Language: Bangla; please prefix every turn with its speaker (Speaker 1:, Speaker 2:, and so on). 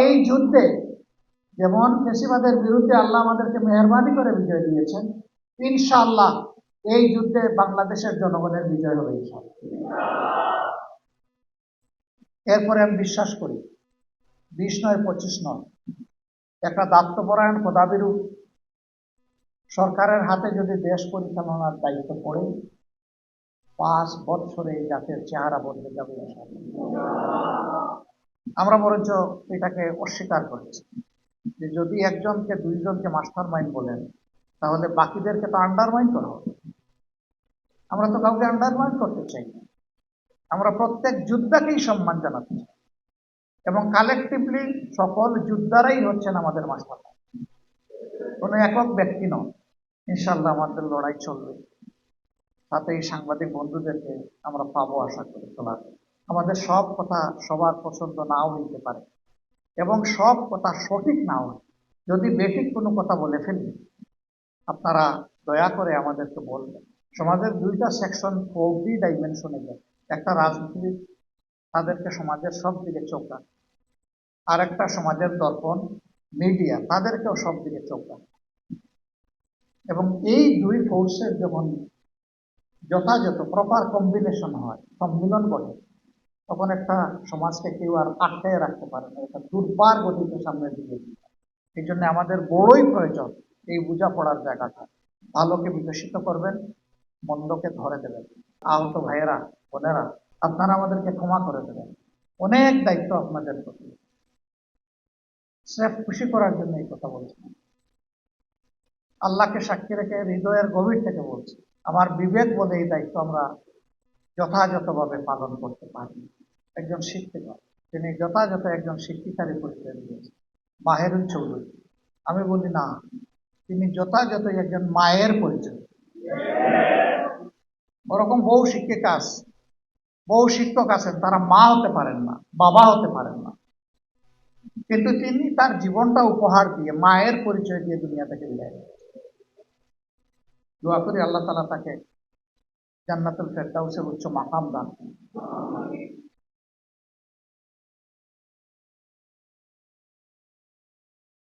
Speaker 1: এই যুদ্ধে যেমন ফেসিবাদের বিরুদ্ধে আল্লাহ আমাদেরকে মেহরবানি করে বিজয় দিয়েছেন, ইনশাআল্লাহ এই যুদ্ধে বাংলাদেশের জনগণের বিজয় হবে ইনশাআল্লাহ। এরপরে আমি বিশ্বাস করি 20 নয় 25 নয়, একটা দায়িত্বপরায়ণ খোদাবিরু সরকারের হাতে যদি দেশ পরিচালনার দায়িত্ব পড়ে 5 বছরে এই জাতের চেহারা বদলে যাবে ইনশাআল্লাহ। আমরা বরঞ্চ এটাকে অস্বীকার করেছি যে যদি একজনকে 2 জনকে মাস্টার মাইন্ড বলেন তাহলে বাকিদেরকে তো আন্ডারমাইন্ড করা হবে। আমরা তো কাউকে আন্ডারমাইন্ড করতে চাই না, আমরা প্রত্যেক যোদ্ধাকেই সম্মান জানাতে চাই এবং কালেকটিভলি সকল যোদ্ধারাই হচ্ছেন আমাদের মাস্টার মাইন্ড, কোনো একক ব্যক্তি নয়। ইনশাআল্লাহ আমাদের লড়াই চলবে, সাথে এই সাংবাদিক বন্ধুদেরকে আমরা পাবো আশা করি। তোলার আমাদের সব কথা সবার পছন্দ নাও হইতে পারে এবং সব কথা সঠিক নাও হয়। যদি বেঠিক কোনো কথা বলে ফেলি আপনারা দয়া করে আমাদেরকে বলবেন। সমাজের 2টা সেকশন 4D ডাইমেনশনে যায়, একটা রাজনীতিবিদ, তাদেরকে সমাজের সব দিকে চোখ রাখে, আর একটা সমাজের দর্পণ মিডিয়া, তাদেরকেও সব দিকে চোখ রাখে। এবং এই 2 ফোর্সের যখন যথাযথ প্রপার কম্বিনেশন হয়, সম্মিলন ঘটে, তখন একটা সমাজকে কেউ আর আটকায় রাখতে পারে না, এটা দুর্বার গতিতে সামনের দিকে। এই জন্য আমাদের বড়ই প্রয়োজন এই বোঝাপড়ার জায়গাটা। ভালোকে বিকশিত করবেন, মন্দকে ধরে দেবেন। আহত ভাইয়েরা বোনেরা, আপনারা আমাদেরকে ক্ষমা করে দেবেন, অনেক দায়িত্ব আপনাদের প্রতি। স্রেফ খুশি করার জন্য এই কথা বলছি, আল্লাহকে সাক্ষী রেখে হৃদয়ের গভীর থেকে বলছি। আমার বিবেক বলে এই দায়িত্ব আমরা যথাযথভাবে পালন করতে পারি। একজন শিক্ষিত, তিনি যথাযথ একজন শিক্ষিকারী পরিচয় দিয়েছেন, মাহেরুল চৌধুরী। আমি বলি না, তিনি যথাযথ একজন মায়ের পরিচয়। ওরকম বহু শিক্ষিকা আছে, বহু শিক্ষক আছেন, তারা মা হতে পারেন না, বাবা হতে পারেন না, কিন্তু তিনি তার জীবনটা উপহার দিয়ে মায়ের পরিচয় দিয়ে দুনিয়া থেকে বিদায় নিয়েছেন। দোয়া করি আল্লাহ তাআলা তাকে জান্নাতুল ফেরদাউসের উচ্চ মাকাম দান করুন।